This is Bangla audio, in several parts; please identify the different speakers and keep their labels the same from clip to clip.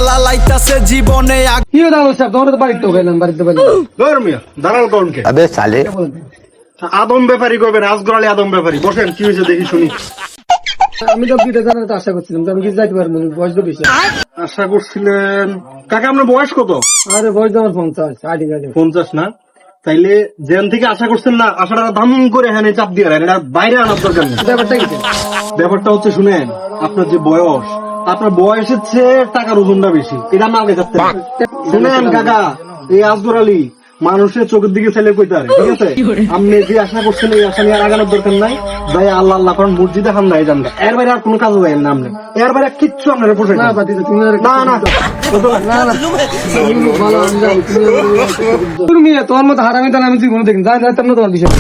Speaker 1: দালাল আইতাছে জীবনে
Speaker 2: কি দাঁড়াল সাহেব তোমার তো বাড়িতে গেলেন বাড়িতে গেলেন
Speaker 3: ধর্মিয়া দাঁড়াল কোনকে
Speaker 4: अबे साले
Speaker 3: আদম ব্যাপারী করবেন আজগরালি আদম ব্যাপারী বসেন কি হয়েছে দেখি শুনি।
Speaker 2: আমি তো বিটা জানার তো আশা করছিলাম আমি কিছু যাইতে পারবো না বয়স তো বেশি
Speaker 3: আশা করছিলেন কাকা আপনার বয়স কত?
Speaker 2: আরে বয়স তো আমার 50 আড়ি গাড়ি
Speaker 3: 50 না? তাইলে যেন থেকে আশা করছেন না আশাটা দাম করে হ্যাঁ চাপ দিয়ে রাখেন, এটা বাইরে আনার দরকার নেই।
Speaker 2: ব্যাপারটা কি
Speaker 3: ব্যাপারটা হচ্ছে শুনেন, আপনার যে বয়স আপনার বয়সের চেয়ে টাকার ওজনটা বেশি, এটা না আগে থাকতে হবে। শুনেন কাকা, এই আজগর আলী মানুষের চোখের দিকে ছেলে কইতে পারে, ঠিক আছে? আপনি যে আশা করছেন এই আশা নিয়ে আর আগানোর দরকার নাই। ভাই আল্লাহ আল্লাহ করেন, মসজিদে খান নাই জানগা, এর বাইরে আর কোনো কাজ হয় না। আপনি এর বাইরে কিচ্ছু আপনার পোষায়
Speaker 2: না
Speaker 3: না।
Speaker 2: বাতি তুমি
Speaker 3: না না
Speaker 2: না না ভালো আমি যাই তুমি তোমার মতো হারামি তাহলে আমি জীবনে দেখিনি জানতাম না তোমার বিষয়।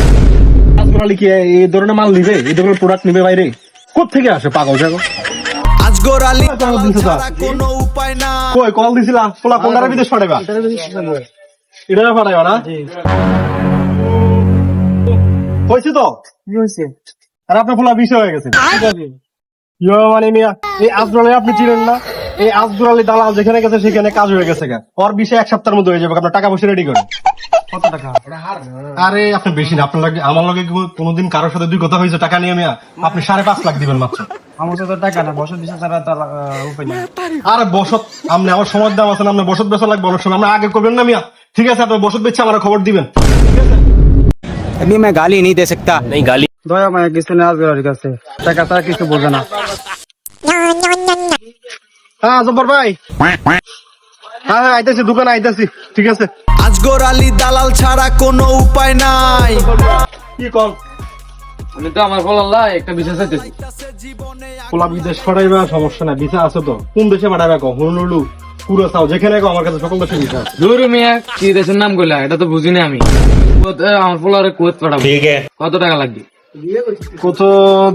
Speaker 3: আজগর আলী কি এই ধরনের মাল নিবে, এই ধরনের প্রোডাক্ট নিবে বাইরে? কোথেকে আসে পাগল জাগো?
Speaker 1: আজগর আলী ছাড়া কোনো উপায় না।
Speaker 3: কই কল দিছিলা পোলা কোনটারে বিদেশ পাঠাইবা? এটা পাঠাইবা না? হয়েছে তো
Speaker 2: কি হয়েছে
Speaker 3: আর আপনার পোলা বিষয় হয়ে গেছে। মানে মিয়া এই আজগর আলী আপনি চিনেন না? এই আজগর আলী দালাল যেখানে গেছে সেখানে কাজ হয়ে গেছে। ওর বিষয় এক সপ্তাহের মধ্যে হয়ে যাবে, আপনার টাকা পয়সা রেডি করেন।
Speaker 2: কত টাকা
Speaker 3: আরে আপনি বেশি না, আপনার লাগে আমার লগে কোনোদিন কারোর সাথে দুই কথা হয়েছে টাকা নিয়ে মিয়া? আপনি 5.5 লাখ দিবেন মাত্র।
Speaker 2: আমার তো টাকা না বছর দিশা ছাড়া তার উপায় নেই।
Speaker 3: আরে বসত আপনি আমার সময় দাম আছেন, আপনার বসত বেচা লাগবে অনেক সময়, আমরা আগে করবেন না মিয়া? ঠিক আছে, আপনার বসত বেচে আমার খবর দিবেন।
Speaker 4: अभी मैं गाली नहीं दे सकता नहीं गाली
Speaker 2: দয়া মায়া কিছু নেই আজগর আলীর কাছে টাকা তারা কিছু বোঝে না।
Speaker 3: হ্যাঁ জব্বর ভাই, হ্যাঁ হ্যাঁ আইতাছি, দোকানে আইতাছি, ঠিক আছে।
Speaker 1: আজগর আলী দালাল ছাড়া কোনো উপায় নাই।
Speaker 3: কি কল?
Speaker 2: আমি তো আমার বললা একটা বিষয় চাইতেছি
Speaker 3: পোলা বিদেশ পাঠাইবা সমস্যা না, ভিসা আছে তো। কোন দেশে পাঠাইবা কো? হুলুলু পুরো চাও যেখানে কো, আমার কাছে সকল দেশে ভিসা আছে।
Speaker 2: দূর মিয়া কি দেশের নাম কইলা এটা তো বুঝিনি আমি। আমার পোলারে কুয়েত পাঠাবো, ঠিক আছে কত টাকা লাগবে?
Speaker 3: কত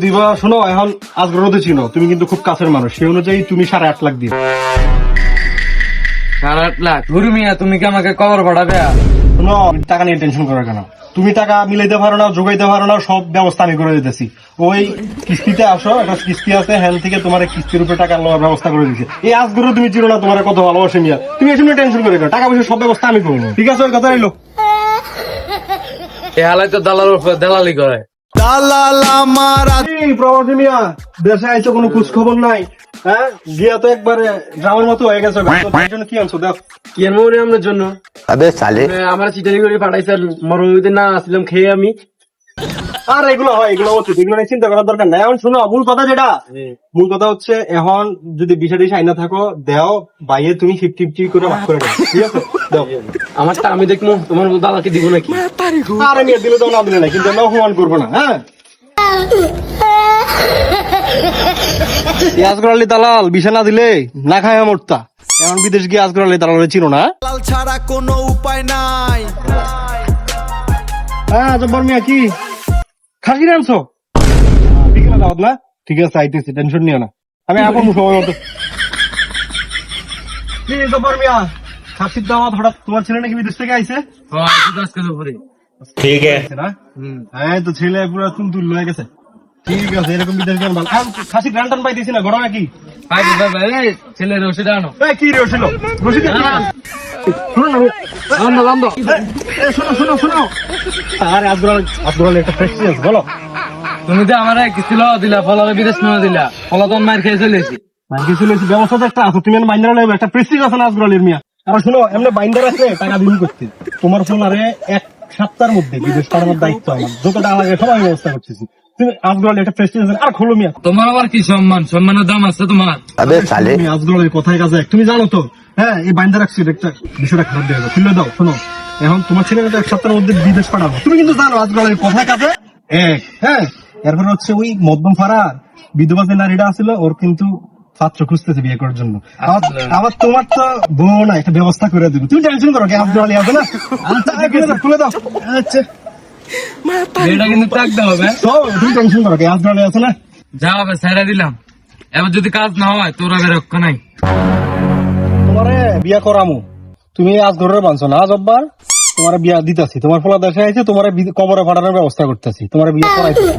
Speaker 3: দিবা শোনো, এখন আজ রোদে ছিল, তুমি কিন্তু খুব কাছের মানুষ, সেই অনুযায়ী তুমি 8.5 লাখ দিও।
Speaker 2: 8.5 লাখ? দূর মিয়া তুমি কি আমাকে কবর পাঠাবে?
Speaker 3: শোনো, টাকা নিয়ে টেনশন করো কেন? তুমি টাকা মিলাইতে পারো না, যোগাইতে পারো না, সব ব্যবস্থা আমি করে দিতেছি। ওই কিস্তিতে আসো, একটা কিস্তি আছে হ্যান থেকে তোমার কিস্তির উপরে টাকা নেওয়ার ব্যবস্থা করে দিচ্ছি। এই আজগুলো তুমি চিনো না, তোমার কত ভালোবাসে মিয়া, তুমি এসব নিয়ে টেনশন করে কেন? টাকা পয়সা সব ব্যবস্থা আমি করবো, ঠিক আছে? ওর কথা রইলো।
Speaker 2: এ হালাই তো দালাল দালালি করে।
Speaker 1: দালাল আমার
Speaker 3: এই প্রবাসী মিয়া, দেশে আইছো কোনো খোঁজ খবর নাই? হ্যাঁ, গিয়া তো একবারে ড্রামের মতো হয়ে গেছে। তার জন্য কি আনছো দেখ?
Speaker 2: কি এর মনে আপনার জন্য
Speaker 4: अबे साले
Speaker 2: আমার চিটারি করে পাঠাইছে মরুমিতে না আসলাম খেয়ে আমি।
Speaker 3: আর এগুলো হয়, এগুলো হচ্ছে, এগুলো নিয়ে চিন্তা করার দরকার নাই। এখন শোনো, মূল কথা যেটা, মূল কথা হচ্ছে এখন যদি বিষয় টিষয় আইনা থাকো দেও, বাইরে তুমি 50-50 করে ভাগ করে দাও, ঠিক আছে? দাও।
Speaker 2: আমারটা আমি দেখবো, তোমার দালাকে দিব নাকি?
Speaker 3: আরে নিয়ে দিলে তো না দিলে নাই, কিন্তু আমরা অপমান করবো না। হ্যাঁ, আজগর আলী দালাল বিষয় না দিলে না খায় মরতা। এখন বিদেশ গিয়ে আজগর আলী দালাল চিনো না?
Speaker 1: দালাল ছাড়া কোনো উপায় নাই।
Speaker 3: হ্যাঁ জব্বর মিয়া, কি খাসি আনছো? বিকেলে দাওয়াত না? ঠিক আছে আইতেছি, টেনশন নিও না, আমি আপন সময় মতো। কি জব্বর মিয়া, খাসির দাওয়াত হঠাৎ? তোমার ছেলে নাকি বিদেশ থেকে আইছে?
Speaker 4: ठीक है
Speaker 3: না? হ্যাঁ তো ছেলে পুরো তুল হয়ে গেছে। ঠিক আছে, এরকম বিদেশ গান ভালো। খাসি রান টান পাইতেছি না, ঘটনা কি?
Speaker 2: ছেলের ওষুধ আনো।
Speaker 3: কি রে ছিল রশিদ? শোনো না, শোনো শোনো। আরে আজগর একটা প্রেসিডেন্ট বলো।
Speaker 2: তুমি তো আমার কিস্তি দিলা, ফলারে বিদেশ নেওয়া দিলা, ফলা তো মার খেয়ে চলেছি।
Speaker 3: ব্যবস্থা তো একটা আছে, তুমি বাইন্ডার লাগবে, একটা প্রেসিডেন্ট আছে না আজগর আলীর মিয়া। আর শোনো, এমনি বাইন্ডার আছে টাকা দিন করতে, তোমার ফোনারে 1 সপ্তাহের মধ্যে বিদেশ পাঠানোর দায়িত্ব আমার, যত টাকা লাগে সবাই ব্যবস্থা করতেছি। তুমি আজগর আলী একটা প্রেসিডেন্ট আর খোলো মিয়া।
Speaker 2: তোমার আবার কি সম্মান, সম্মানের দাম আছে তোমার?
Speaker 4: अबे साले
Speaker 3: তুমি আজগর আলীর কথায় কাজে তুমি জানো তো। হ্যাঁ, এই বাইন্ডার রাখছি, একটা বিষয়টা খারাপ দিয়ে যাবে, খুলে দাও। শোনো, এখন তোমার ছেলেকে 1 সপ্তাহের মধ্যে বিদেশ পাঠাবো, তুমি কিন্তু জানো আজগর আলীর কথায় কাজে এক। হ্যাঁ, এরপর হচ্ছে ওই মধ্যম ফাড়ার বিধবা যে নারীটা আছিল, ওর কিন্তু পাত্র খুঁজতেছে বিয়ে করার জন্য। আবার তোমার তো বউ না, একটা ব্যবস্থা করে দেবো, তুমি টেনশন করো। আজগর আলী আছে না? খুলে দাও। আচ্ছা,
Speaker 2: এটা কিন্তু টাকতে হবে।
Speaker 3: তুমি টেনশন করো, আজগর আলী আছে না?
Speaker 2: যা হবে ছেড়ে দিলাম, এবার যদি কাজ না হয় তোর আগে রক্ষা নাই।
Speaker 3: তোমারে বিয়া করামু, তুমি আজগরের বানছো না জব্বার, তোমার বিয়া দিতাছি। তোমার ফলা দেশে আছে, তোমার কবরে ফাটানোর ব্যবস্থা করতেছি, তোমার বিয়া করাইতেছি।